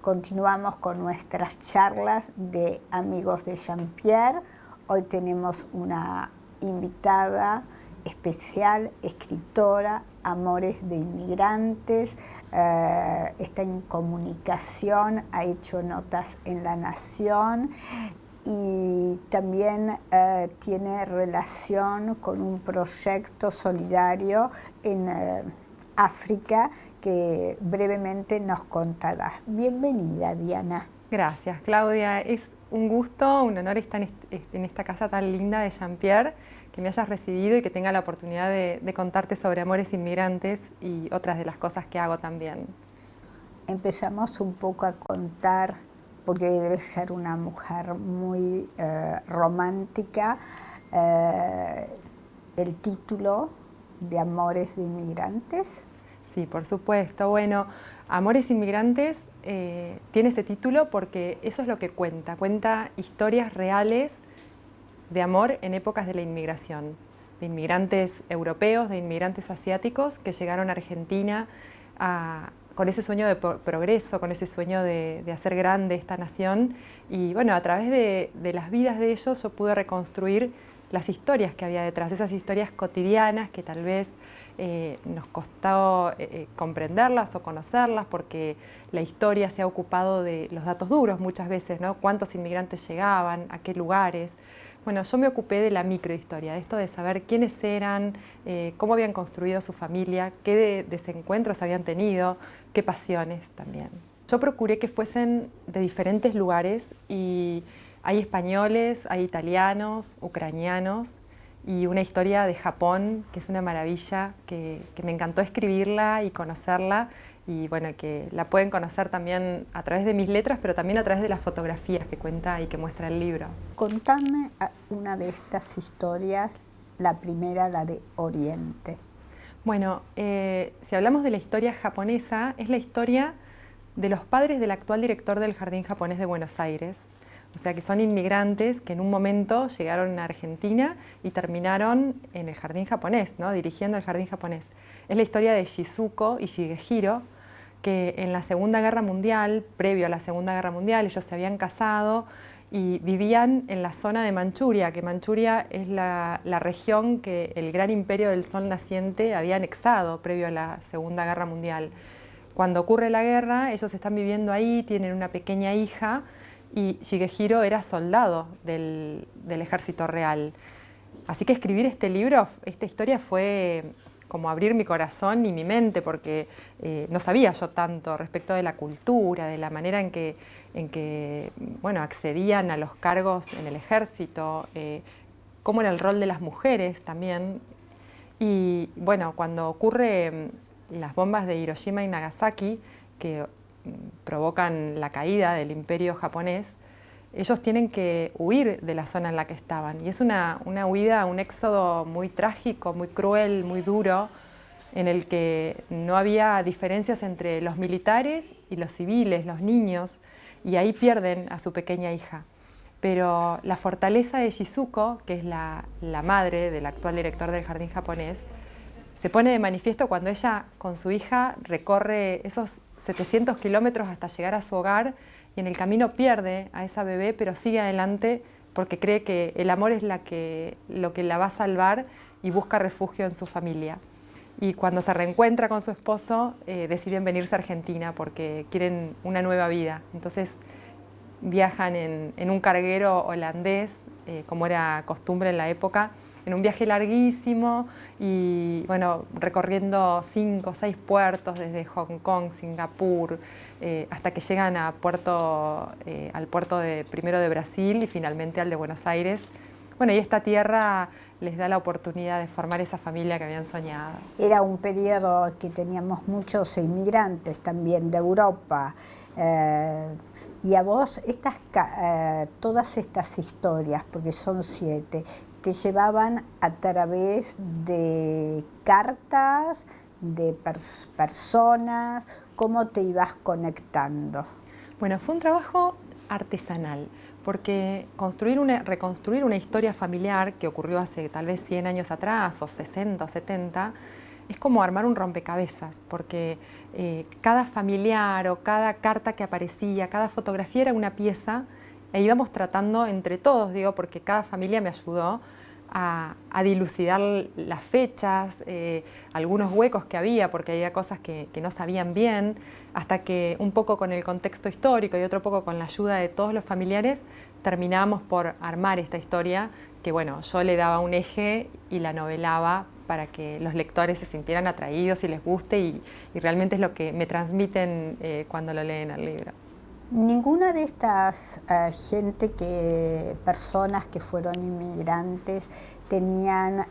continuamos con nuestras charlas de Amigos de Jean-Pierre. Hoy tenemos una invitada especial, escritora, Amores de Inmigrantes, está en comunicación, ha hecho notas en La Nación y también tiene relación con un proyecto solidario en África que brevemente nos contará. Bienvenida, Diana. Gracias, Claudia. Es un gusto, un honor estar en esta casa tan linda de Jean-Pierre, que me hayas recibido y que tenga la oportunidad de contarte sobre Amores Inmigrantes y otras de las cosas que hago también. Empezamos un poco a contar, porque debe ser una mujer muy romántica, el título de Amores de Inmigrantes. Sí, por supuesto. Bueno, Amores Inmigrantes tiene ese título porque eso es lo que cuenta. Cuenta historias reales de amor en épocas de la inmigración, de inmigrantes europeos, de inmigrantes asiáticos que llegaron a Argentina con ese sueño de progreso, con ese sueño de hacer grande esta nación. Y bueno, a través de las vidas de ellos yo pude reconstruir las historias que había detrás, esas historias cotidianas que tal vez nos costó comprenderlas o conocerlas porque la historia se ha ocupado de los datos duros muchas veces, ¿no? Cuántos inmigrantes llegaban, a qué lugares. Bueno, yo me ocupé de la microhistoria, de esto de saber quiénes eran, cómo habían construido su familia, qué desencuentros habían tenido, qué pasiones también. Yo procuré que fuesen de diferentes lugares y hay españoles, hay italianos, ucranianos y una historia de Japón que es una maravilla, que me encantó escribirla y conocerla y bueno, que la pueden conocer también a través de mis letras, pero también a través de las fotografías que cuenta y que muestra el libro. Contame una de estas historias, la primera, la de Oriente. Bueno, si hablamos de la historia japonesa, es la historia de los padres del actual director del Jardín Japonés de Buenos Aires. O sea que son inmigrantes que en un momento llegaron a Argentina y terminaron en el Jardín Japonés, ¿no? Dirigiendo el Jardín Japonés. Es la historia de Shizuko y Shigehiro, que en la Segunda Guerra Mundial, previo a la Segunda Guerra Mundial, ellos se habían casado y vivían en la zona de Manchuria, que Manchuria es la región que el gran imperio del sol naciente había anexado previo a la Segunda Guerra Mundial. Cuando ocurre la guerra, ellos están viviendo ahí, tienen una pequeña hija, y Shigehiro era soldado del ejército real. Así que escribir este libro, esta historia fue como abrir mi corazón y mi mente, porque no sabía yo tanto respecto de la cultura, de la manera en que bueno, accedían a los cargos en el ejército, cómo era el rol de las mujeres también. Y bueno, cuando ocurre las bombas de Hiroshima y Nagasaki, que provocan la caída del imperio japonés, ellos tienen que huir de la zona en la que estaban. Y es una huida, un éxodo muy trágico, muy cruel, muy duro, en el que no había diferencias entre los militares y los civiles, los niños, y ahí pierden a su pequeña hija. Pero la fortaleza de Shizuko, que es la madre del actual director del Jardín Japonés, se pone de manifiesto cuando ella con su hija recorre esos 700 kilómetros hasta llegar a su hogar y en el camino pierde a esa bebé, pero sigue adelante porque cree que el amor es lo que la va a salvar y busca refugio en su familia. Y cuando se reencuentra con su esposo, deciden venirse a Argentina porque quieren una nueva vida. Entonces viajan en un carguero holandés, como era costumbre en la época, en un viaje larguísimo y bueno, recorriendo 5 o 6 puertos desde Hong Kong, Singapur, hasta que llegan al puerto primero de Brasil y finalmente al de Buenos Aires. Bueno, y esta tierra les da la oportunidad de formar esa familia que habían soñado. Era un periodo que teníamos muchos inmigrantes también de Europa. Y a vos todas estas historias, porque son 7, te llevaban a través de cartas, de personas, ¿cómo te ibas conectando? Bueno, fue un trabajo artesanal, porque reconstruir una historia familiar que ocurrió hace tal vez 100 años atrás, o 60 o 70, es como armar un rompecabezas, porque cada familiar o cada carta que aparecía, cada fotografía era una pieza e íbamos tratando entre todos, digo, porque cada familia me ayudó a dilucidar las fechas, algunos huecos que había, porque había cosas que no sabían bien, hasta que un poco con el contexto histórico y otro poco con la ayuda de todos los familiares, terminábamos por armar esta historia que, bueno, yo le daba un eje y la novelaba para que los lectores se sintieran atraídos y les guste, y realmente es lo que me transmiten cuando lo leen el libro. Ninguna de estas personas que fueron inmigrantes tenían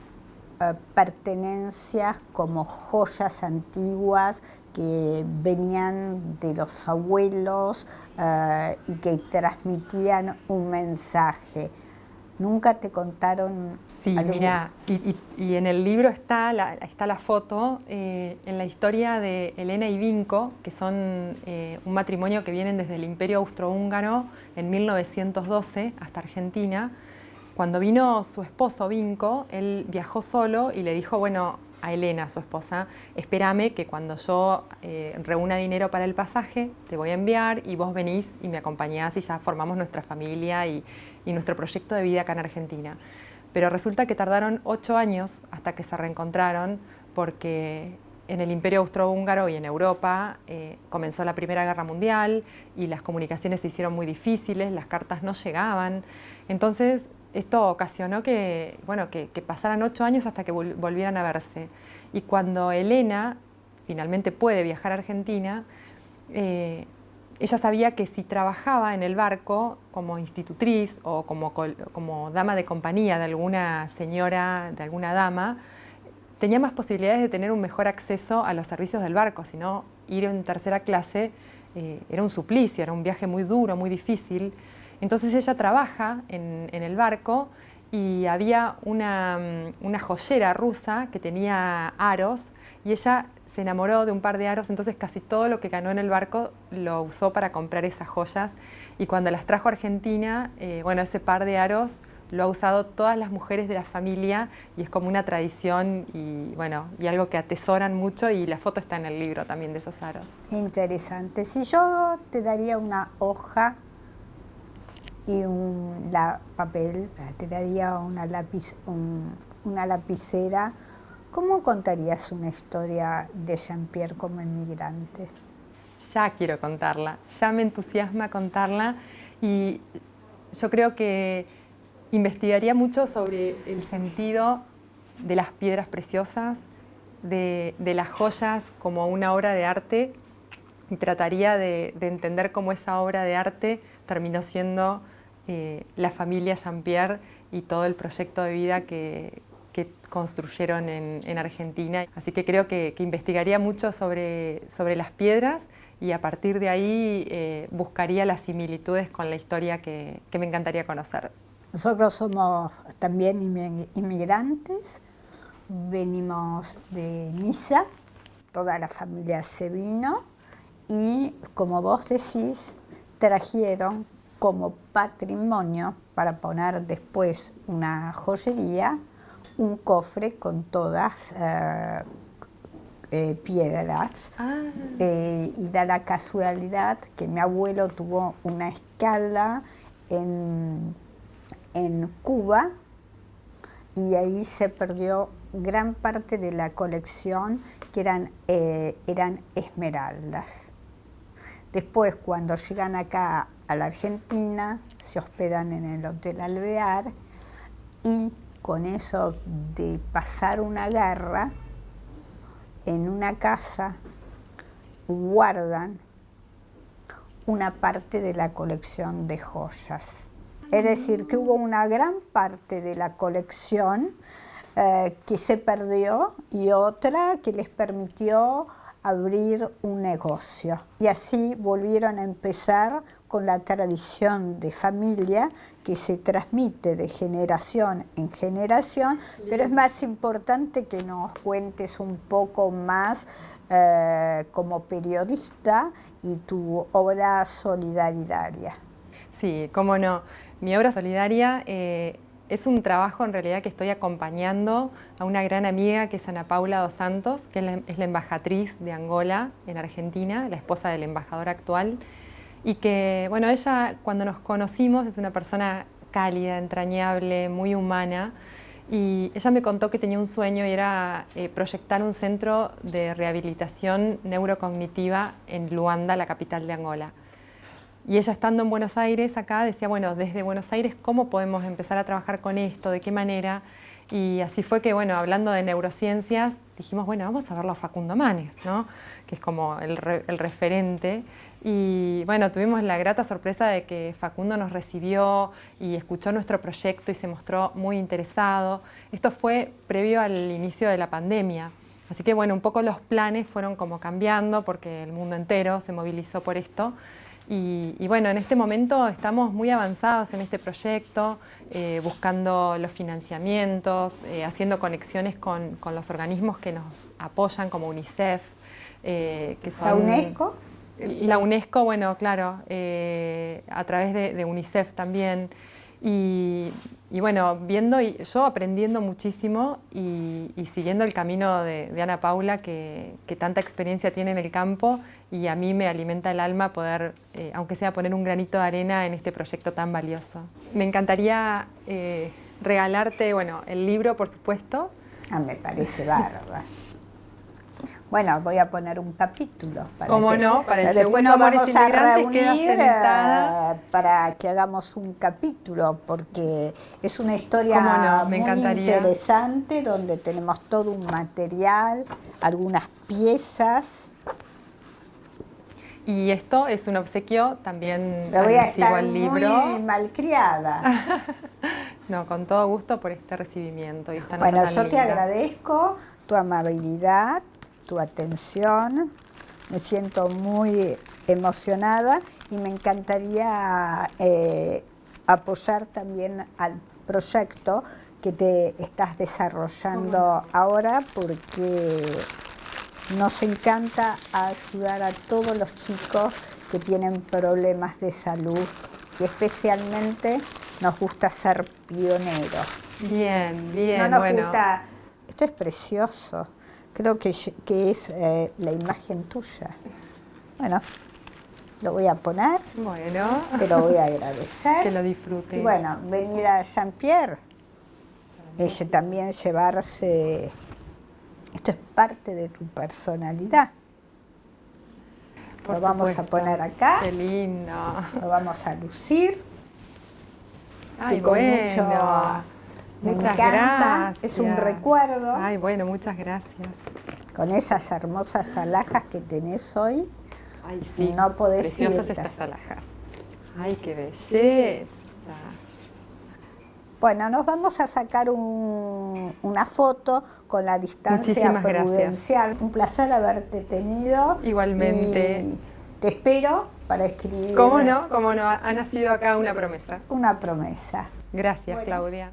pertenencias como joyas antiguas que venían de los abuelos y que transmitían un mensaje. ¿Nunca te contaron? Sí, mira, y en el libro está la foto, en la historia de Elena y Vinko, que son un matrimonio que vienen desde el Imperio Austrohúngaro en 1912 hasta Argentina. Cuando vino su esposo Vinko, él viajó solo y le dijo, bueno, a Elena, su esposa, espérame que cuando yo reúna dinero para el pasaje, te voy a enviar y vos venís y me acompañás y ya formamos nuestra familia y nuestro proyecto de vida acá en Argentina. Pero resulta que tardaron 8 años hasta que se reencontraron, porque en el Imperio Austrohúngaro y en Europa comenzó la Primera Guerra Mundial y las comunicaciones se hicieron muy difíciles, las cartas no llegaban. Entonces, esto ocasionó que pasaran 8 años hasta que volvieran a verse. Y cuando Elena finalmente puede viajar a Argentina, ella sabía que si trabajaba en el barco como institutriz o como dama de compañía de alguna señora, de alguna dama, tenía más posibilidades de tener un mejor acceso a los servicios del barco. Si no, ir en tercera clase era un suplicio, era un viaje muy duro, muy difícil. Entonces ella trabaja en el barco y había una joyera rusa que tenía aros y ella se enamoró de un par de aros, entonces casi todo lo que ganó en el barco lo usó para comprar esas joyas, y cuando las trajo a Argentina, ese par de aros lo ha usado todas las mujeres de la familia y es como una tradición y algo que atesoran mucho, y la foto está en el libro también de esos aros. Interesante. Si yo te daría una hoja y papel, te daría una lapicera, ¿cómo contarías una historia de Jean-Pierre como inmigrante? Ya quiero contarla, ya me entusiasma contarla, y yo creo que investigaría mucho sobre el sentido de las piedras preciosas, de las joyas como una obra de arte, y trataría de entender cómo esa obra de arte terminó siendo la familia Jean-Pierre y todo el proyecto de vida que construyeron en Argentina. Así que creo que investigaría mucho sobre las piedras, y a partir de ahí buscaría las similitudes con la historia que me encantaría conocer. Nosotros somos también inmigrantes, venimos de Niza, toda la familia se vino y, como vos decís, trajeron como patrimonio para poner después una joyería, un cofre con todas piedras. Y da la casualidad que mi abuelo tuvo una escala en Cuba, y ahí se perdió gran parte de la colección, que eran esmeraldas. Después, cuando llegan acá a la Argentina, se hospedan en el Hotel Alvear, y con eso de pasar una guerra, en una casa guardan una parte de la colección de joyas. Es decir, que hubo una gran parte de la colección que se perdió, y otra que les permitió abrir un negocio. Y así volvieron a empezar con la tradición de familia que se transmite de generación en generación. Pero es más importante que nos cuentes un poco más como periodista y tu obra solidaria. Sí, cómo no. Mi obra solidaria es un trabajo en realidad que estoy acompañando a una gran amiga que es Ana Paula dos Santos, que es la embajatriz de Angola en Argentina, la esposa del embajador actual, y que, bueno, ella cuando nos conocimos es una persona cálida, entrañable, muy humana, y ella me contó que tenía un sueño y era proyectar un centro de rehabilitación neurocognitiva en Luanda, la capital de Angola. Y ella estando en Buenos Aires acá decía, bueno, desde Buenos Aires, ¿cómo podemos empezar a trabajar con esto? ¿De qué manera? Y así fue que, bueno, hablando de neurociencias, dijimos, bueno, vamos a verlo a Facundo Manes, ¿no? Que es como el referente. Y bueno, tuvimos la grata sorpresa de que Facundo nos recibió y escuchó nuestro proyecto y se mostró muy interesado. Esto fue previo al inicio de la pandemia. Así que, bueno, un poco los planes fueron como cambiando porque el mundo entero se movilizó por esto. Y bueno, en este momento estamos muy avanzados en este proyecto, buscando los financiamientos, haciendo conexiones con los organismos que nos apoyan, como UNICEF, que son... ¿La UNESCO? La UNESCO, bueno, claro, a través de UNICEF también. Y bueno, viendo y yo aprendiendo muchísimo y siguiendo el camino de Ana Paula, que tanta experiencia tiene en el campo, y a mí me alimenta el alma poder, aunque sea poner un granito de arena en este proyecto tan valioso. Me encantaría regalarte, bueno, el libro, por supuesto. Me parece bárbaro. Bueno, voy a poner un capítulo. ¿Cómo no? Para el después segundo nos Amores vamos a Inmigrantes queda reunir sentada. para que hagamos un capítulo, porque es una historia ¿Cómo no? Me muy encantaría. interesante, donde tenemos todo un material, algunas piezas. Y esto es un obsequio también Me voy a alusivo estar al libro. muy malcriada. No, con todo gusto por este recibimiento y esta nota Bueno, tan yo te linda. agradezco tu amabilidad, tu atención. Me siento muy emocionada y me encantaría apoyar también al proyecto que te estás desarrollando ahora, porque nos encanta ayudar a todos los chicos que tienen problemas de salud y especialmente nos gusta ser pioneros. Bien, bien, No nos bueno. gusta. Esto es precioso. Creo que es la imagen tuya. Bueno, lo voy a poner, Bueno, te lo voy a agradecer. que lo disfrutes. Y bueno, venir a Jean-Pierre, ella también llevarse. Esto es parte de tu personalidad. Por Lo vamos a supuesto. poner acá, Qué lindo. lo vamos a lucir. Ay, que con bueno. me Muchas encanta, gracias. es un recuerdo. Ay, bueno, muchas gracias. Con esas hermosas alhajas que tenés hoy, Ay, sí. no podés Preciosas irte. estas alhajas. Ay, qué belleza. Bueno, nos vamos a sacar una foto con la distancia Muchísimas prudencial. Un placer haberte tenido. Igualmente. Y te espero para escribir ¿Cómo no? ¿Cómo no? Ha nacido acá una promesa. una promesa. Gracias, Bueno. Claudia.